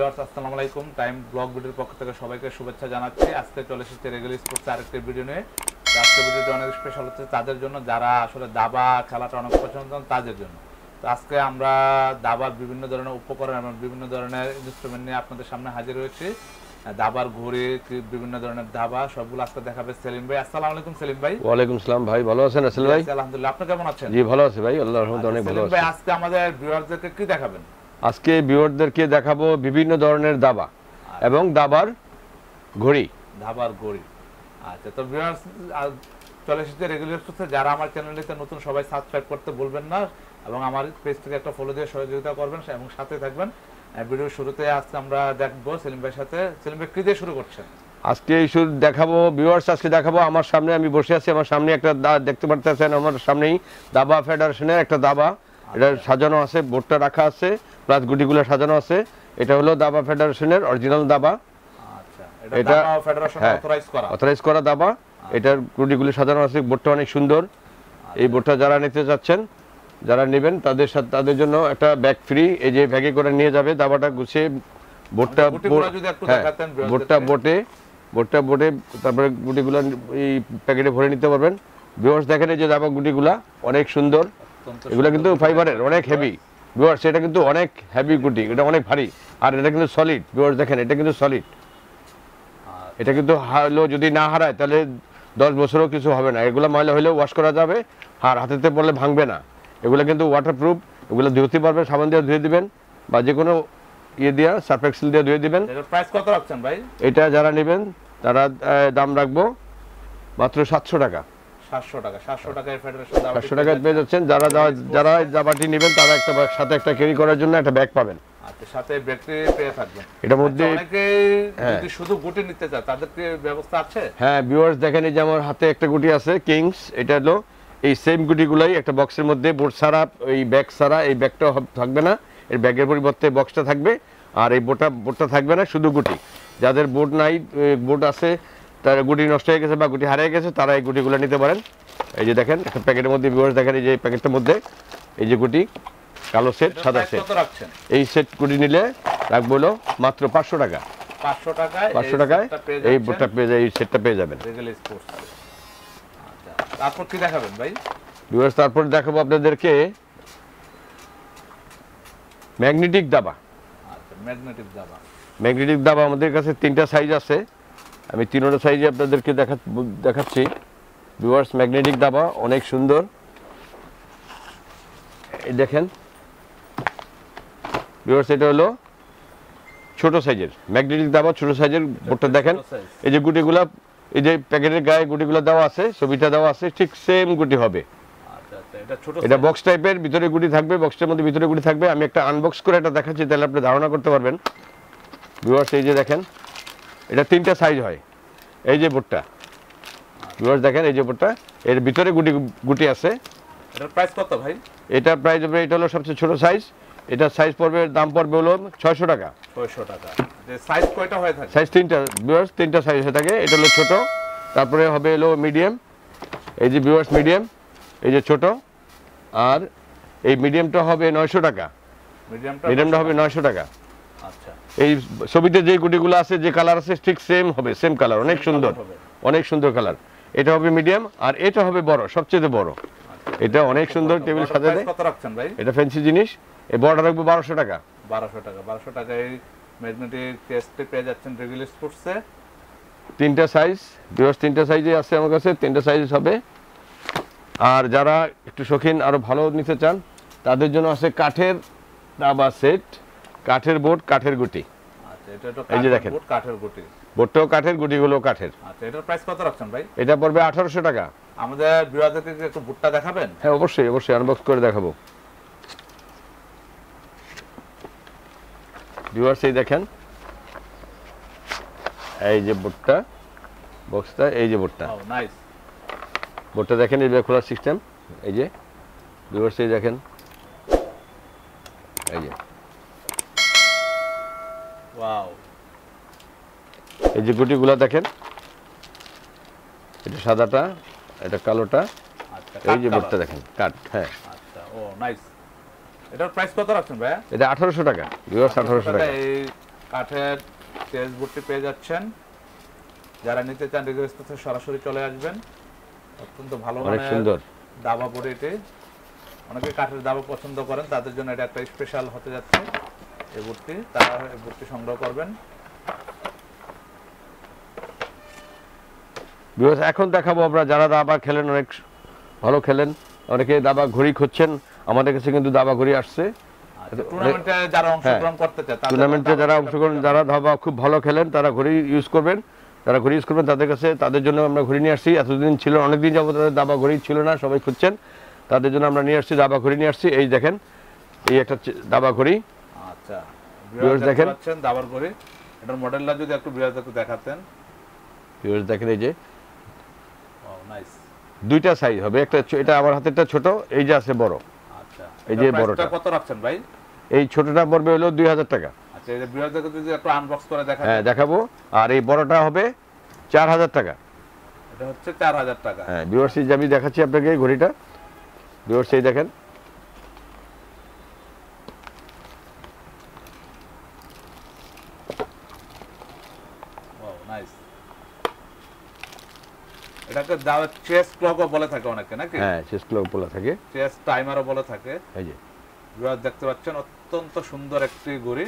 Viewers আসসালামু আলাইকুম। Time blog ভিডিওর পক্ষ থেকে সবাইকে শুভেচ্ছা জানাচ্ছি। আজকে চলে এসেছি রেগুলার স্পোর্টস আরেকটি ভিডিও নিয়ে। আজকে ভিডিওটি অনেক স্পেশাল হচ্ছে তাদের জন্য যারা আসলে দাবা খেলাটা অনেক পছন্দ করেন তাদের জন্য। তো আজকে আমরা দাবার বিভিন্ন ধরনের উপকরণ এবং বিভিন্ন ধরনের ইনস্ট্রুমেন্ট নিয়ে আপনাদের সামনে হাজির হয়েছি। দাবার ঘড়ি, বিভিন্ন ধরনের দাবা সবগুলো আজকে দেখাবে সেলিম ভাই। আসসালামু আলাইকুম সেলিম ভাই। ওয়ালাইকুম আসসালাম ভাই, ভালো আছেন আসল ভাই? আলহামদুলিল্লাহ, আপনি কেমন আছেন? জি ভালো আছি ভাই, আল্লাহর রহমতে অনেক ভালো আছি। ভাই আজকে আমাদের ভিউয়ারদেরকে কি দেখাবেন? আজকে ভিউয়ারদেরকে দেখাবো বিভিন্ন ধরনের দাবা এবং দাবার ঘড়ি। দাবার ঘড়ি, আচ্ছা। তো ভিউয়ার্স চলে এসেছে রেগুলার স্পোর্টসে। যারা আমার চ্যানেলটিতে নতুন সবাই সাবস্ক্রাইব করতে ভুলবেন না এবং আমার পেজ থেকে একটা ফলো দিয়ে সহযোগিতা করবেন এবং সাথে থাকবেন। ভিডিওর শুরুতে আজকে আমরা দেখবো সেলিম ভাইয়ের সাথে। সেলিম ভাই কি দিয়ে শুরু করছেন? আজকে শুরু দেখাবো ভিউয়ার্স, আজকে দেখাবো আমার সামনে আমি বসে আছি, আমার সামনে একটা দেখতে পারতেছেন আমার সামনেই দাবা ফেডারেশনের একটা দাবা। এটা সাজানো আছে, বোর্ডটা রাখা আছে, প্লাস গুটিগুলো সাজানো আছে। এটা হলো দাবা ফেডারেশনের অরিজিনাল দাবা। আচ্ছা, এটা দাবা ফেডারেশন অথরাইজ করা দাবা। এটার গুটিগুলো সাজানো আছে, বোর্ডটা অনেক সুন্দর। এই বোর্ডটা যারা নিতে চাচ্ছেন, যারা নেবেন তাদের সাথে তাদের জন্য একটা ব্যাগ ফ্রি। এই যে ব্যাগে করে নিয়ে যাবে দাবাটা গুছিয়ে। বোর্ডটা বোটে তারপরে গুটিগুলো এই প্যাকেটে ভরে নিতে পারবেন। ভিউয়ার্স দেখেন এই যে দাবা গুটিগুলা অনেক সুন্দর। এগুলো কিন্তু ফাইবারের, অনেক হেভি। ভিউয়ার্স এটা কিন্তু অনেক হেভি গুটি, এটা অনেক ভারী। আর এটা কিন্তু সলিড। ভিউয়ার্স দেখেন এটা কিন্তু সলিড। এটা কিন্তু হারলো যদি না হারায় তাহলে 10 বছরও কিছু হবে না। এগুলো ময়লা হলেও ওয়াশ করা যাবে, আর হাতেতে পড়লে ভাঙবে না। এগুলো কিন্তু ওয়াটারপ্রুফ। এগুলো ধুতে পারবেন, সাবান দিয়ে ধুয়ে দিবেন বা যে কোনো ইয়ে দিয়ে সার্ফ এক্সেল দিয়ে ধুয়ে দিবেন। এটার প্রাইস কত রাখছেন ভাই? এটা যারা নেবেন তারা দাম রাখবো মাত্র 700 টাকা। 700 টাকা। 700 টাকায় ফেডারেশন দাবা 700 টাকায় পেয়ে যাচ্ছেন। যারা দাবাটি নেবেন তারা একটা সাথে একটা ক্যারি করার জন্য একটা ব্যাগ পাবেন। আচ্ছা, সাথে ব্যাটারি পেয়ে থাকবেন। এটার মধ্যে অনেকে যদি শুধু গুটি নিতে চায় তাদের কি ব্যবস্থা আছে? হ্যাঁ ভিউয়ার্স দেখেন এই যে আমার হাতে একটা গুটি আছে কিংস। এটা হলো এই সেম গুটিগুলাই একটা বক্সের মধ্যে, বোর্ড ছাড়া, এই ব্যাগ ছাড়া। এই ব্যাগটা থাকবে না, এর ব্যাগের পরিবর্তে বক্সটা থাকবে। আর এই বোর্ডটা থাকবে না, শুধু গুটি। যাদের বোর্ড নাই, বোর্ড আছে, তার গুটি নষ্ট হয়ে গেছে বা গুটি হারিয়ে গেছে, তারা এই গুটিগুলো নিতে পারেন। এই যে দেখেন একটা প্যাকেটের মধ্যে ভিউয়ার্স দেখেন এই যে প্যাকেটটার মধ্যে এই যে গুটি, কালো সেট, সাদা সেট। এই সেট গুটি নিলে রাখবো হলো মাত্র 500 টাকা। 500 টাকায় এই বোর্ডটা পেয়ে যায়, এই সেটটা পেয়ে যাবেন। আচ্ছা, তারপর কি দেখাবেন ভাই? ভিউয়ার্স তারপর দেখাবো আপনাদেরকে ম্যাগনেটিক দাবা। আচ্ছা, ম্যাগনেটিক দাবা। ম্যাগনেটিক দাবা আমাদের কাছে 3টা সাইজ আছে। আমি 3টা সাইজে আপনাদেরকে দেখাচ্ছি। ভিউয়ার্স ম্যাগনেটিক দাবা অনেক সুন্দর। এই দেখেন ভিউয়ার্স এটা হলো ছোট সাইজের ম্যাগনেটিক দাবা, ছোট সাইজের। বোর্ডটা দেখেন এই যে গুটিগুলা, এই যে প্যাকেটের গায়ে গুটিগুলো দেওয়া আছে, ছবিটা দেওয়া আছে, ঠিক সেম গুটি হবে। এটা বক্স টাইপের, ভিতরে গুটি থাকবে, বক্সটার মধ্যে ভিতরে গুটি থাকবে। আমি একটা আনবক্স করে এটা দেখাচ্ছি, তাহলে আপনি ধারণা করতে পারবেন। ভিউয়ার্স এই যে দেখেন এটা 3টা সাইজ হয়। এই যে বোর্ডটা ভিউয়ার্স দেখেন, এই যে বোর্ডটা, এর ভিতরে গুটি আছে। এটার প্রাইস কত ভাই? এটা প্রাইস হবে, এটা হলো সবচেয়ে ছোট সাইজ। এটা সাইজ পড়বে, দাম পড়বে হলো 600 টাকা। 600 টাকা। সাইজ কয়টা হয়ে থাকে? সাইজ 3টা ভিউয়ার্স, 3টা সাইজ হয়ে থাকে। এটা হলো ছোট, তারপরে হবে হলো মিডিয়াম। এই যে ভিউয়ার্স মিডিয়াম, এই যে ছোট। আর এই মিডিয়ামটা হবে 900 টাকা। মিডিয়ামটা হবে 900 টাকা। আচ্ছা, এই ছবিতে যে গুটিগুলো আছে, যে কালার আছে, ঠিক সেম হবে, সেম কালার, অনেক সুন্দর, অনেক সুন্দর কালার। এটা হবে মিডিয়াম, আর এটা হবে বড়, সবচেয়ে বড়। এটা অনেক সুন্দর, টেবিল সাজাতে। কত রাখছেন ভাই? এটা ফ্যান্সি জিনিস। এই বড়টা রাখবো 1200 টাকা। 1200 টাকা। 1200 টাকায় ম্যাগনেটিক টেস্টে পেয়ে যাচ্ছেন রেগুলার স্পোর্টসে। 3টা সাইজ ভিউয়ার্স, 3টা সাইজে আছে আমার কাছে, 3টা সাইজ হবে। আর যারা একটু শৌখিন আরো ভালো নিতে চান তাদের জন্য আছে কাঠের দাবা সেট, কাঠের বোর্ড, কাঠের গুটি। আচ্ছা, এটা তো এই যে দেখেন কাঠের গুটি। বোর্ডটাও কাঠের, গুটিগুলো কাঠের। আচ্ছা, এটার প্রাইস কত রাখছেন ভাই? এটা পড়বে 1800 টাকা। আমাদের ভিউয়ারদেরকে একটু বোর্ডটা দেখাবেন? হ্যাঁ অবশ্যই, অবশ্যই আনবক্স করে দেখাবো। ভিউয়ার্স এই দেখেন এই যে বোর্ডটা, বক্সটা, এই যে বোর্ডটা। ও নাইস। বোর্ডটা দেখেন, এই যে খোলার সিস্টেম। এই যে ভিউয়ার্স এই দেখেন, এই যে ওয়াও, এই যে গুটিগুলা দেখেন, এটা সাদাটা, এটা কালোটা। আচ্ছা, এই যে বোর্ডটা দেখেন কাঠ। হ্যাঁ আচ্ছা, ও নাইস। এটার প্রাইস কত রাখছেন ভাই? এটা 1800 টাকা। ভিউয়ার্স 1800 টাকা। এই কাঠের চেস বুটটি পেয়ে যাচ্ছেন। যারা নিতে চান রেগুলার স্পোর্টসে সরাসরি চলে আসবেন। অত্যন্ত ভালো অনেক মানের সুন্দর দাবা বুট এটি। অনেকে কাঠের দাবা পছন্দ করেন, তাদের জন্য এটা একটা স্পেশাল হতে যাচ্ছে এই বুটটি। তারা এই বুটটি সংগ্রহ করবেন। ভিউয়ার্স এখন দেখাবো আমরা যারা দাবা খেলেন, অনেক ভালো খেলেন, অনেকে দাবা ঘড়ি খুঁজছেন, আমাদের কাছে কিন্তু দাবা ঘড়ি আসছে। টুর্নামেন্টে যারা অংশগ্রহণ করতে চায়, টুর্নামেন্টে যারা অংশগ্রহণ, যারা দাবা খুব ভালো খেলেন তারা ঘড়ি ইউজ করবেন, যারা ঘড়ি ইউজ করবেন তাদের কাছে, তাদের জন্য আমরা ঘড়ি নিয়ে আসছি। এতদিন ছিল, অনেকদিন যাবত দাবা ঘড়ি ছিল না, সবাই খুঁজছেন, তাদের জন্য আমরা নিয়ে আসছি দাবা ঘড়ি নিয়ে আসছি। এই দেখেন, এই একটা দাবা ঘড়ি। আচ্ছা ভিউয়ার্স দেখেন দাবার ঘড়ি, এটার মডেলটা যদি একটু ভিউয়ার্স একটু দেখাতেন। ভিউয়ার্স দেখেন, এই যে ওয়াও নাইস, দুইটা সাইজ হবে, একটা এটা আমার হাতেরটা ছোট, এই যে আছে বড়। আচ্ছা এই যে বড়টা কত রাখছেন ভাই? এই ছোটটা পড়বে হলো 2000 টাকা। আচ্ছা এই যে ভিউয়ার্স যদি একটু আনবক্স করে দেখান। হ্যাঁ দেখাবো। আর এই বড়টা হবে 4000 টাকা। এটা হচ্ছে 4000 টাকা। হ্যাঁ ভিউয়ার্স, এই যে আমি দেখাচ্ছি আপনাকে এই ঘড়িটা। ভিউয়ার্স এই দেখেন, ওয়াও নাইস। এটাকে দাও চেস ক্লকও বলে থাকে অনেকে নাকি? হ্যাঁ চেস ক্লক বলা থাকে, চেস টাইমারও বলে থাকে। এই যে ভিউয়ার্স দেখতে পাচ্ছেন অত্যন্ত সুন্দর একটি ঘড়ি।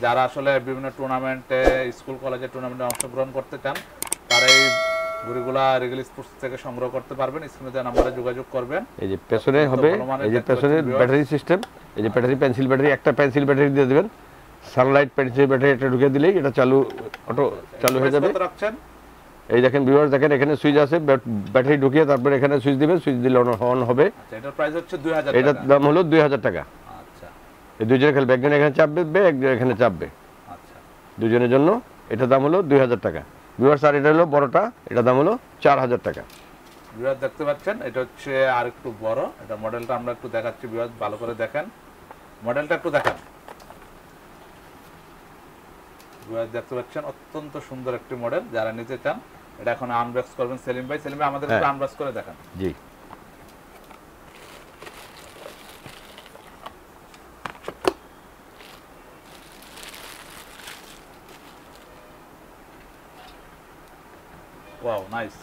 যারা আসলে বিভিন্ন টুর্নামেন্টে, স্কুল কলেজে টুর্নামেন্টে অংশগ্রহণ করতে চান, তারা এই ঘড়িগুলা রেগুলার স্পোর্টস থেকে সংগ্রহ করতে পারবেন। স্ক্রিনে দেওয়া নম্বরে যোগাযোগ করবেন। এই যে পেছনে হবে, এই যে পেছনে ব্যাটারি সিস্টেম, এই যে ব্যাটারি পেন্সিল ব্যাটারি, একটা পেন্সিল ব্যাটারি দিয়ে দেবেন, সানলাইট পেন্সিল ব্যাটারি একটা ঢুকে দিলেই এটা চালু, অটো চালু হয়ে যাবে। কত রাখছেন? এই দেখেন ভিউয়ার্স দেখেন, এখানে সুইচ আছে, ব্যাটারি ঢুকিয়ে তারপর এখানে সুইচ দিবেন, সুইচ দিলে অন হবে। আচ্ছা এটার প্রাইস হচ্ছে 2000 টাকা। এটার দাম হলো 2000 টাকা। আচ্ছা এই দুজনে খেলবে, একজন এখানে চাপবে, একজন এখানে চাপবে, আচ্ছা দুজনের জন্য। এটার দাম হলো 2000 টাকা ভিউয়ার্স। আর এটা হলো বড়টা, এটার দাম হলো 4000 টাকা। ভিউয়ার্স দেখতে পাচ্ছেন এটা হচ্ছে আর একটু বড়। এটা মডেলটা আমরা একটু দেখাচ্ছি, ভিউয়ার্স ভালো করে দেখেন, মডেলটা একটু দেখেন। ভিউয়ার্স দেখতে পাচ্ছেন অত্যন্ত সুন্দর একটি মডেল। যারা নিতে চান এটা এখন আনবক্স করবেন সেলিম ভাই। সেলিম ভাই আমাদের একটু আনবক্স করে দেখান। জি ওয়াও নাইস,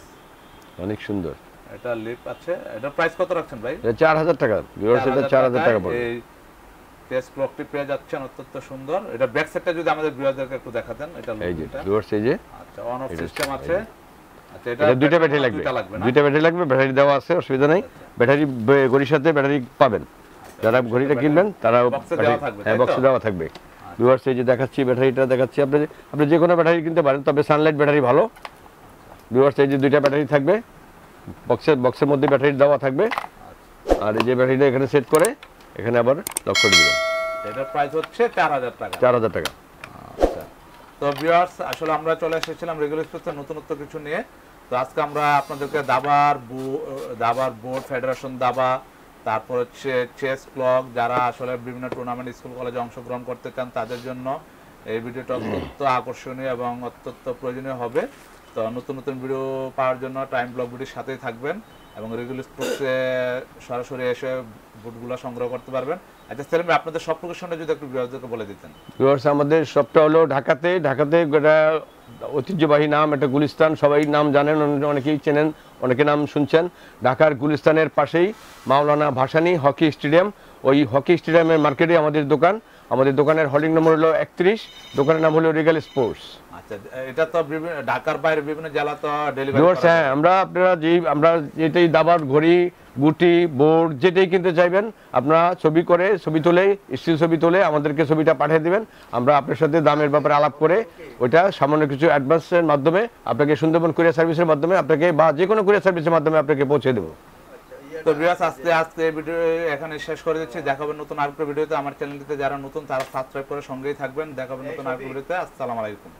অনেক সুন্দর। এটা লিপ আছে। এটার প্রাইস কত রাখছেন ভাই? এটা 4000 টাকা ভিউয়ার্স, এটা 4000 টাকা পড়বে। এই টেস ক্লকটি পেয়ে যাচ্ছেন অত্যন্ত সুন্দর। এটা ব্যাক সাইডটা যদি আমাদের ভিউয়ারদেরকে একটু দেখাতেন। এটা এই যে লোগোটা। ভিউয়ার্স, এই যে আচ্ছা অন অফ সিস্টেম আছে। আচ্ছা এটা দুইটা ব্যাটারি লাগবে, দুইটা ব্যাটারি লাগবে, ব্যাটারি দেওয়া আছে, অসুবিধা নাই। ব্যাটারি ঘড়ির সাথে ব্যাটারি পাবেন, যারা ঘড়িটা কিনবেন তারা বক্সে দেওয়া থাকবে। হ্যাঁ বক্সে দেওয়া থাকবে। ভিউয়ার্স এই যে দেখাচ্ছি, ব্যাটারিটা দেখাচ্ছি, আপনি যে কোনো ব্যাটারি কিনতে পারেন, তবে সানলাইট ব্যাটারি ভালো। ভিউয়ার্স এই যে দুইটা ব্যাটারি থাকবে, বক্সের মধ্যে ব্যাটারি দেওয়া থাকবে। আর এই যে ব্যাটারিটা এখানে সেট করে এখানে আবার লক করে দিবেন। এটার প্রাইস হচ্ছে 4000 টাকা। 4000 টাকা। আচ্ছা তো ভিউয়ার্স আসলে আমরা চলে এসেছিলাম রেগুলার স্পোর্টসের নতুনত্ব কিছু নিয়ে। তো আজকে আমরা আপনাদেরকে দাবার বোর্ড, ফেডারেশন দাবা, তারপর হচ্ছে চেস ক্লক, যারা আসলে বিভিন্ন টুর্নামেন্ট, স্কুল কলেজে অংশগ্রহণ করতে চান তাদের জন্য এই ভিডিওটা অত্যন্ত আকর্ষণীয় এবং অত্যন্ত প্রয়োজনীয় হবে। তো নতুন নতুন ভিডিও পাওয়ার জন্য টাইম ব্লগ ভিডিওর সাথেই থাকবেন এবং রেগুলার স্পোর্টসে সরাসরি এসে বুটগুলো সংগ্রহ করতে পারবেন। আচ্ছা সেলিম ভাই আপনাদের সব লোকেশনটা যদি একটু ভিউয়ারদেরকে বলে দিতেন। ভিউয়ার্স আমাদের সবটা হলো ঢাকাতে একটা ঐতিহ্যবাহী নাম, একটা গুলিস্তান, সবাই নাম জানেন, অনেকেই চেনেন, অনেকে নাম শুনছেন। ঢাকার গুলিস্তানের পাশেই মাওলানা ভাসানী হকি স্টেডিয়াম, ওই হকি স্টেডিয়ামের মার্কেটে আমাদের দোকান। আমাদের দোকানের হোল্ডিং নম্বর হলো 31, দোকানের নাম হলো রিগাল স্পোর্টস। আচ্ছা এটা তো ঢাকার বাইরে বিভিন্ন জেলা তো ডেলিভারি ভিউয়ার্স হ্যাঁ, আমরা যেটাই দাবার ঘড়ি, গুটি, বোর্ড যেটাই কিনতে চাইবেন, আপনারা ছবি তুলে স্টিল ছবি তুলে আমাদেরকে ছবিটা পাঠিয়ে দিবেন। আমরা আপনার সাথে দামের ব্যাপারে আলাপ করে ওইটা সামান্য কিছু অ্যাডভান্সের মাধ্যমে আপনাকে সুন্দরবন কুরিয়ার সার্ভিসের মাধ্যমে আপনাকে, বা যে কোনো কুরিয়ার সার্ভিসের মাধ্যমে আপনাকে পৌঁছে দেবো। তো ভিউয়ার্স আজকে এই ভিডিও এখানে শেষ করে দিচ্ছি। দেখাবেন নতুন আরেকটা ভিডিওতে। আমার চ্যানেলটিতে যারা নতুন তারা সাবস্ক্রাইব করে সঙ্গেই থাকবেন। দেখাবেন নতুন আরেকটা ভিডিওতে। আসসালামু আলাইকুম।